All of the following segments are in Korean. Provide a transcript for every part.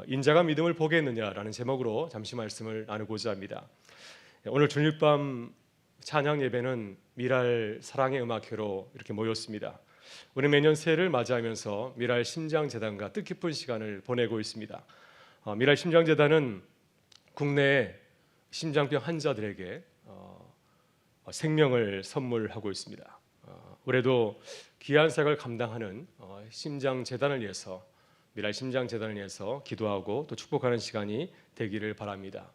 인자가 믿음을 보겠느냐라는 제목으로 잠시 말씀을 나누고자 합니다. 오늘 주일밤 찬양 예배는 미랄 사랑의 음악회로 이렇게 모였습니다. 우리 매년 새해를 맞이하면서 미랄 심장재단과 뜻깊은 시간을 보내고 있습니다. 미랄 심장재단은 국내의 심장병 환자들에게 생명을 선물하고 있습니다. 올해도 귀한 사역을 감당하는 심장재단을 위해서, 미랄 심장재단을 위해서 기도하고 또 축복하는 시간이 되기를 바랍니다.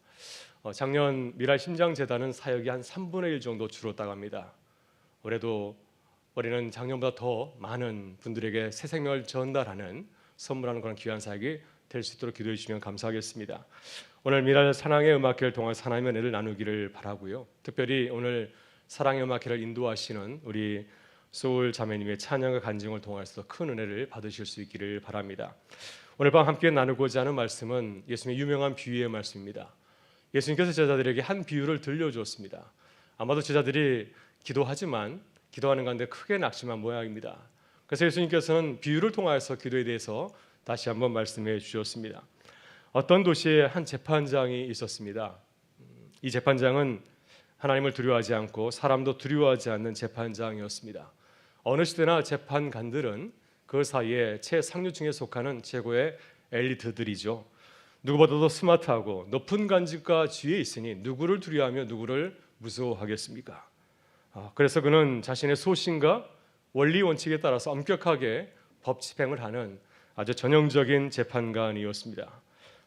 작년 미랄 심장재단은 사역이 한 3분의 1 정도 줄었다고 합니다. 올해도 올해는 작년보다 더 많은 분들에게 새 생명을 전달하는, 선물하는 그런 귀한 사역이 될 수 있도록 기도해 주시면 감사하겠습니다. 오늘 미랄 사랑의 음악회를 통해서 하나님의 은혜를 나누기를 바라고요. 특별히 오늘 사랑의 음악회를 인도하시는 우리 소울 자매님의 찬양과 간증을 통해서 큰 은혜를 받으실 수 있기를 바랍니다. 오늘 밤 함께 나누고자 하는 말씀은 예수님의 유명한 비유의 말씀입니다. 예수님께서 제자들에게 한 비유를 들려주었습니다. 아마도 제자들이 기도하지만 기도하는 가운데 크게 낙심한 모양입니다. 그래서 예수님께서는 비유를 통하여서 기도에 대해서 다시 한번 말씀해 주셨습니다. 어떤 도시에 한 재판장이 있었습니다. 이 재판장은 하나님을 두려워하지 않고 사람도 두려워하지 않는 재판장이었습니다. 어느 시대나 재판관들은 그 사이에 최상류층에 속하는 최고의 엘리트들이죠. 누구보다도 스마트하고 높은 간직과 지위에 있으니 누구를 두려워하며 누구를 무서워하겠습니까? 그래서 그는 자신의 소신과 원리 원칙에 따라서 엄격하게 법 집행을 하는 아주 전형적인 재판관이었습니다.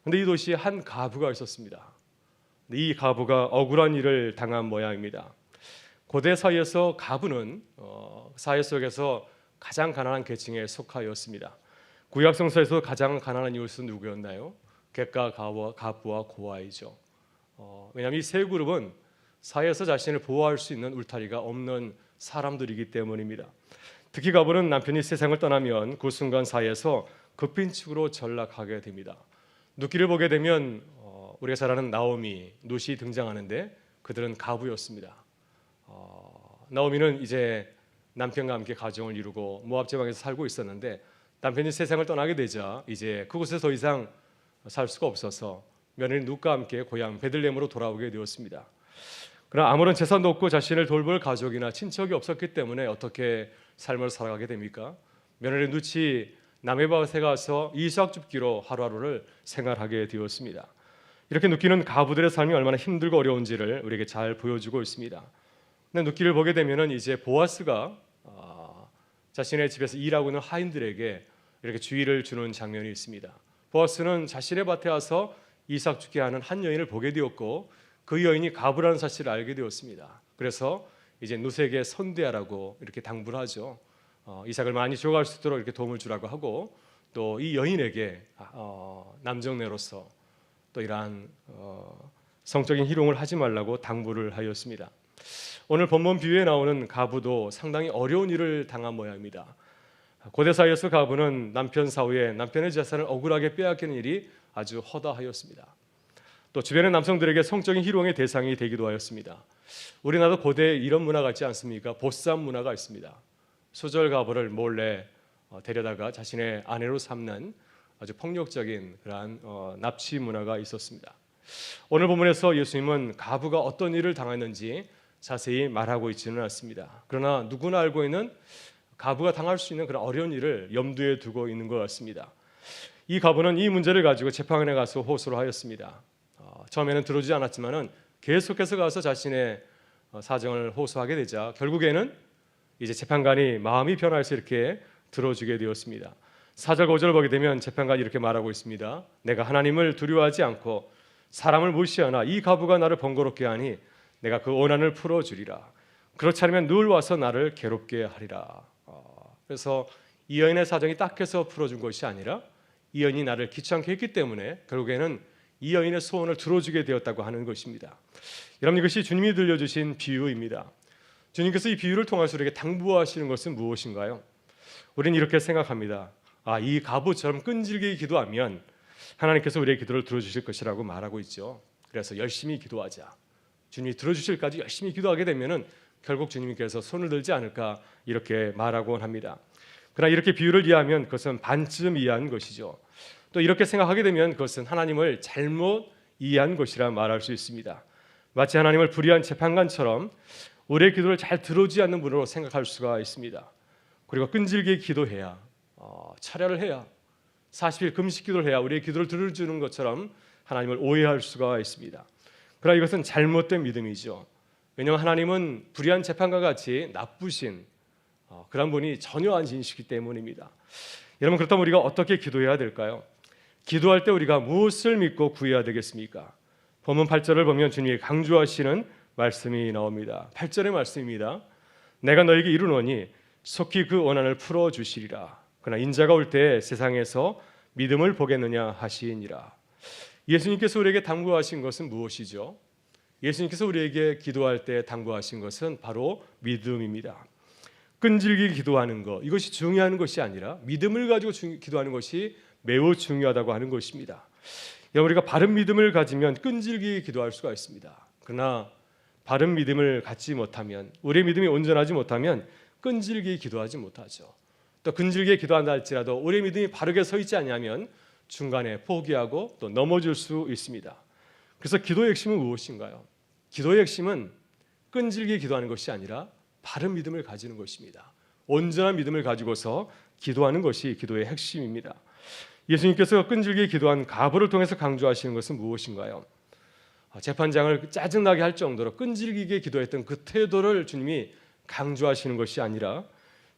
그런데 이 도시에 한 과부가 있었습니다. 이 과부가 억울한 일을 당한 모양입니다. 고대 사회에서 과부는 사회 속에서 가장 가난한 계층에 속하였습니다. 구약 성서에서 가장 가난한 이웃은 누구였나요? 객과 가부와 고아이죠. 왜냐하면 이 세 그룹은 사회에서 자신을 보호할 수 있는 울타리가 없는 사람들이기 때문입니다. 특히 가부는 남편이 세상을 떠나면 그 순간 사회에서 급빈축으로 전락하게 됩니다. 눕기를 보게 되면 우리가 잘 아는 나오미, 룻이 등장하는데 그들은 가부였습니다. 나오미는 이제 남편과 함께 가정을 이루고 모압 지방에서 살고 있었는데 남편이 세상을 떠나게 되자 이제 그곳에 더 이상 살 수가 없어서 며느리 룻과 함께 고향 베들레헴으로 돌아오게 되었습니다. 그러나 아무런 재산도 없고 자신을 돌볼 가족이나 친척이 없었기 때문에 어떻게 삶을 살아가게 됩니까? 며느리 룻이 남의 밭에 가서 이삭 줍기로 하루하루를 생활하게 되었습니다. 이렇게 눕기는 가부들의 삶이 얼마나 힘들고 어려운지를 우리에게 잘 보여주고 있습니다. 근데 눕기를 보게 되면은 이제 보아스가 자신의 집에서 일하고 있는 하인들에게 이렇게 주의를 주는 장면이 있습니다. 보아스는 자신의 밭에 와서 이삭 줍게 하는 한 여인을 보게 되었고 그 여인이 가부라는 사실을 알게 되었습니다. 그래서 이제 룻에게 선대하라고 이렇게 당부를 하죠. 이삭을 많이 줘갈 수 있도록 이렇게 도움을 주라고 하고 또 이 여인에게 남정네로서 또 이러한 성적인 희롱을 하지 말라고 당부를 하였습니다. 오늘 본문 비유에 나오는 가부도 상당히 어려운 일을 당한 모양입니다. 고대 사회에서 가부는 남편 사후에 남편의 재산을 억울하게 빼앗기는 일이 아주 허다하였습니다. 또 주변의 남성들에게 성적인 희롱의 대상이 되기도 하였습니다. 우리나라도 고대에 이런 문화가 있지 않습니까? 보쌈 문화가 있습니다. 수절 가부를 몰래 데려다가 자신의 아내로 삼는 아주 폭력적인 그러한 납치 문화가 있었습니다. 오늘 본문에서 예수님은 가부가 어떤 일을 당했는지 자세히 말하고 있지는 않습니다. 그러나 누구나 알고 있는 가부가 당할 수 있는 그런 어려운 일을 염두에 두고 있는 것 같습니다. 이 가부는 이 문제를 가지고 재판관에 가서 호소를 하였습니다. 처음에는 들어주지 않았지만은 계속해서 가서 자신의 사정을 호소하게 되자 결국에는 이제 재판관이 마음이 변화해서 이렇게 들어주게 되었습니다. 4절 5절 보게 되면 재판관이 이렇게 말하고 있습니다. 내가 하나님을 두려워하지 않고 사람을 무시하나 이 가부가 나를 번거롭게 하니 내가 그 원한을 풀어주리라. 그렇지 않으면 늘 와서 나를 괴롭게 하리라. 그래서 이 여인의 사정이 딱해서 풀어준 것이 아니라 이 여인이 나를 귀찮게 했기 때문에 결국에는 이 여인의 소원을 들어주게 되었다고 하는 것입니다. 여러분, 이것이 주님이 들려주신 비유입니다. 주님께서 이 비유를 통해서 우리에게 당부하시는 것은 무엇인가요? 우리는 이렇게 생각합니다. 이 가부처럼 끈질기게 기도하면 하나님께서 우리의 기도를 들어주실 것이라고 말하고 있죠. 그래서 열심히 기도하자. 주님이 들어주실까지 열심히 기도하게 되면은 결국 주님께서 손을 들지 않을까 이렇게 말하곤 합니다. 그러나 이렇게 비유를 이해하면 그것은 반쯤 이해한 것이죠. 또 이렇게 생각하게 되면 그것은 하나님을 잘못 이해한 것이라 말할 수 있습니다. 마치 하나님을 불의한 재판관처럼 우리의 기도를 잘 들어주지 않는 분으로 생각할 수가 있습니다. 그리고 끈질기게 기도해야 철야를 해야 40일 금식 기도를 해야 우리의 기도를 들어주는 것처럼 하나님을 오해할 수가 있습니다. 그러나 이것은 잘못된 믿음이죠. 왜냐하면 하나님은 불의한 재판관 같이 나쁘신 그런 분이 전혀 아니시기 때문입니다. 여러분, 그렇다면 우리가 어떻게 기도해야 될까요? 기도할 때 우리가 무엇을 믿고 구해야 되겠습니까? 본문 8절을 보면 주님이 강조하시는 말씀이 나옵니다. 8절의 말씀입니다. 내가 너에게 이르노니 속히 그 원한을 풀어주시리라. 그러나 인자가 올 때 세상에서 믿음을 보겠느냐 하시니라. 예수님께서 우리에게 당부하신 것은 무엇이죠? 예수님께서 우리에게 기도할 때 당부하신 것은 바로 믿음입니다. 끈질기게 기도하는 것, 이것이 중요한 것이 아니라 믿음을 가지고 기도하는 것이 매우 중요하다고 하는 것입니다. 우리가 바른 믿음을 가지면 끈질기게 기도할 수가 있습니다. 그러나 바른 믿음을 갖지 못하면, 우리의 믿음이 온전하지 못하면 끈질기게 기도하지 못하죠. 또 끈질기게 기도한다 할지라도 우리의 믿음이 바르게 서 있지 않으면 중간에 포기하고 또 넘어질 수 있습니다. 그래서 기도의 핵심은 무엇인가요? 기도의 핵심은 끈질기게 기도하는 것이 아니라 바른 믿음을 가지는 것입니다. 온전한 믿음을 가지고서 기도하는 것이 기도의 핵심입니다. 예수님께서 끈질기게 기도한 가브를 통해서 강조하시는 것은 무엇인가요? 재판장을 짜증나게 할 정도로 끈질기게 기도했던 그 태도를 주님이 강조하시는 것이 아니라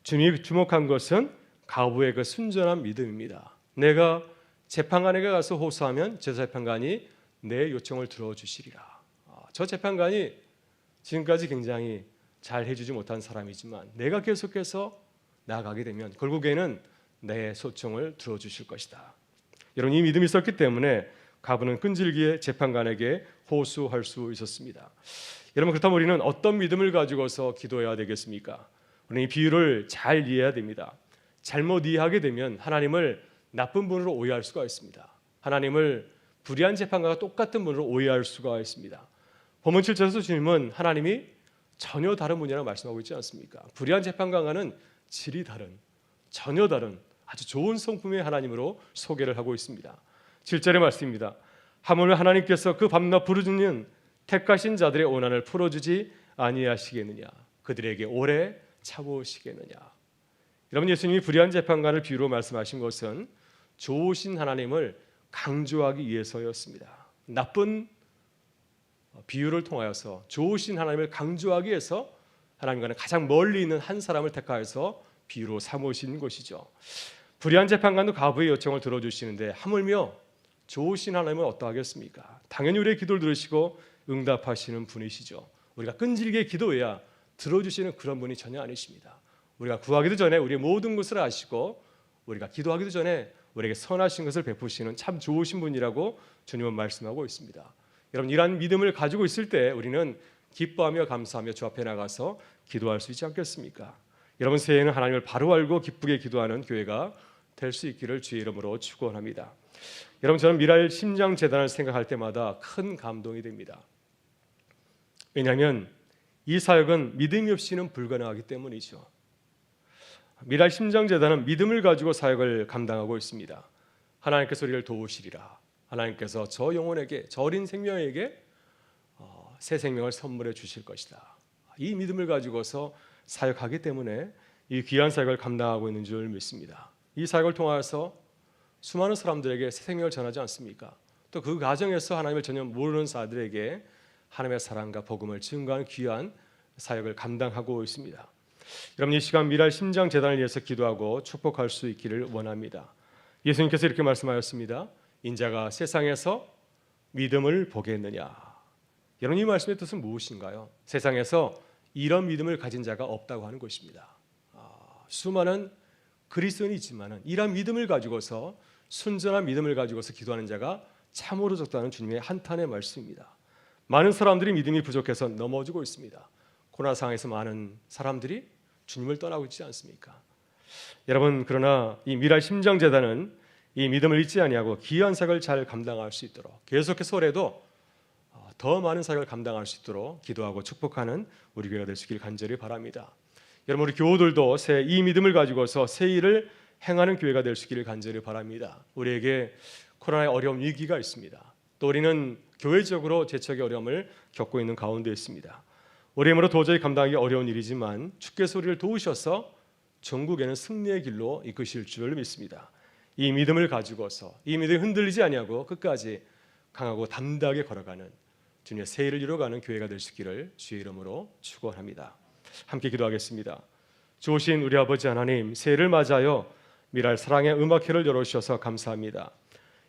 주님이 주목한 것은 가브의 그 순전한 믿음입니다. 내가 재판관에게 가서 호소하면 제 재판관이 내 요청을 들어주시리라. 저 재판관이 지금까지 굉장히 잘 해주지 못한 사람이지만 내가 계속해서 나아가게 되면 결국에는 내 소청을 들어주실 것이다. 여러분, 이 믿음이 있었기 때문에 가브는 끈질기게 재판관에게 호소할 수 있었습니다. 여러분, 그렇다면 우리는 어떤 믿음을 가지고서 기도해야 되겠습니까? 우리는 이 비유를 잘 이해해야 됩니다. 잘못 이해하게 되면 하나님을 나쁜 분으로 오해할 수가 있습니다. 하나님을 불의한 재판관과 똑같은 분으로 오해할 수가 있습니다. 본문 7절에서 주님은 하나님이 전혀 다른 분이라고 말씀하고 있지 않습니까? 불의한 재판관과는 질이 다른, 전혀 다른 아주 좋은 성품의 하나님으로 소개를 하고 있습니다. 7절의 말씀입니다. 하물며 하나님께서 그 밤낮 부르짖는 택하신 자들의 원한을 풀어주지 아니하시겠느냐, 그들에게 오래 참으시겠느냐. 여러분, 예수님이 불의한 재판관을 비유로 말씀하신 것은 좋으신 하나님을 강조하기 위해서였습니다. 나쁜 비유를 통하여서 좋으신 하나님을 강조하기 위해서 하나님과는 가장 멀리 있는 한 사람을 택하여서 비유로 삼으신 것이죠. 불의한 재판관도 가브의 요청을 들어주시는데 하물며 좋으신 하나님은 어떠하겠습니까? 당연히 우리의 기도를 들으시고 응답하시는 분이시죠. 우리가 끈질기게 기도해야 들어주시는 그런 분이 전혀 아니십니다. 우리가 구하기도 전에 우리의 모든 것을 아시고 우리가 기도하기도 전에 우리에게 선하신 것을 베푸시는 참 좋으신 분이라고 주님은 말씀하고 있습니다. 여러분, 이러한 믿음을 가지고 있을 때 우리는 기뻐하며 감사하며 주 앞에 나가서 기도할 수 있지 않겠습니까? 여러분, 새해에는 하나님을 바로 알고 기쁘게 기도하는 교회가 될 수 있기를 주의 이름으로 축원합니다. 여러분, 저는 미랄 심장 재단을 생각할 때마다 큰 감동이 됩니다. 왜냐하면 이 사역은 믿음이 없이는 불가능하기 때문이죠. 미랄 심장 재단은 믿음을 가지고 사역을 감당하고 있습니다. 하나님께서 우리를 도우시리라. 하나님께서 저 영혼에게, 저 어린 생명에게 새 생명을 선물해 주실 것이다. 이 믿음을 가지고서 사역하기 때문에 이 귀한 사역을 감당하고 있는 줄 믿습니다. 이 사역을 통해서 수많은 사람들에게 새 생명을 전하지 않습니까? 또 그 과정에서 하나님을 전혀 모르는 자들에게 하나님의 사랑과 복음을 증거하는 귀한 사역을 감당하고 있습니다. 여러분, 이 시간 미랄 심장 재단을 위해서 기도하고 축복할 수 있기를 원합니다. 예수님께서 이렇게 말씀하셨습니다. 인자가 세상에서 믿음을 보겠느냐. 여러분, 이 말씀의 뜻은 무엇인가요? 세상에서 이런 믿음을 가진 자가 없다고 하는 것입니다. 수많은 그리스도인이 있지만 이런 믿음을 가지고서, 순전한 믿음을 가지고서 기도하는 자가 참으로 적다는 주님의 한탄의 말씀입니다. 많은 사람들이 믿음이 부족해서 넘어지고 있습니다. 코로나 상황에서 많은 사람들이 주님을 떠나고 있지 않습니까? 여러분, 그러나 이 미랄 심장 재단은 이 믿음을 잊지 아니하고 귀한 사역을 잘 감당할 수 있도록 계속해서 올해도 더 많은 사역을 감당할 수 있도록 기도하고 축복하는 우리 교회가 될 수 있기를 간절히 바랍니다. 여러분, 우리 교우들도 이 믿음을 가지고서 새 일을 행하는 교회가 될 수 있기를 간절히 바랍니다. 우리에게 코로나의 어려운 위기가 있습니다. 또 우리는 교회적으로 재척의 어려움을 겪고 있는 가운데 있습니다. 우리 힘으로 도저히 감당하기 어려운 일이지만 주께서 우리를 도우셔서 전국에는 승리의 길로 이끄실 줄 믿습니다. 이 믿음을 가지고서 이 믿음이 흔들리지 아니하고 끝까지 강하고 담대하게 걸어가는 주님의 새 일을 이루어가는 교회가 될 수 있기를 주의 이름으로 축원합니다. 함께 기도하겠습니다. 좋으신 우리 아버지 하나님, 새해를 맞아요 미랄 사랑의 음악회를 열어주셔서 감사합니다.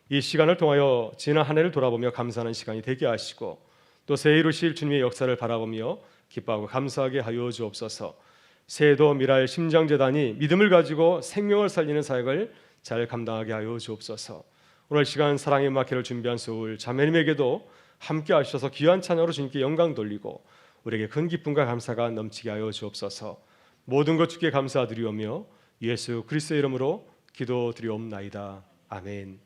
이 시간을 통하여 지난 한 해를 돌아보며 감사하는 시간이 되게 하시고 또 새해 이루실 주님의 역사를 바라보며 기뻐하고 감사하게 하여 주옵소서. 새해도 미랄 심장재단이 믿음을 가지고 생명을 살리는 사역을 잘 감당하게 하여 주옵소서. 오늘 시간 사랑의 음악회를 준비한 소울 자매님에게도 함께 하셔서 귀한 찬양으로 주님께 영광 돌리고 우리에게 큰 기쁨과 감사가 넘치게 하여 주옵소서. 모든 것 주께 감사드리오며 예수 그리스도의 이름으로 기도드리옵나이다. 아멘.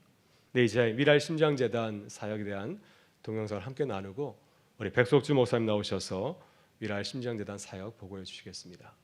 네, 이제 미랄 심장재단 사역에 대한 동영상을 함께 나누고 우리 백석주 목사님 나오셔서 미랄 심장재단 사역 보고해 주시겠습니다.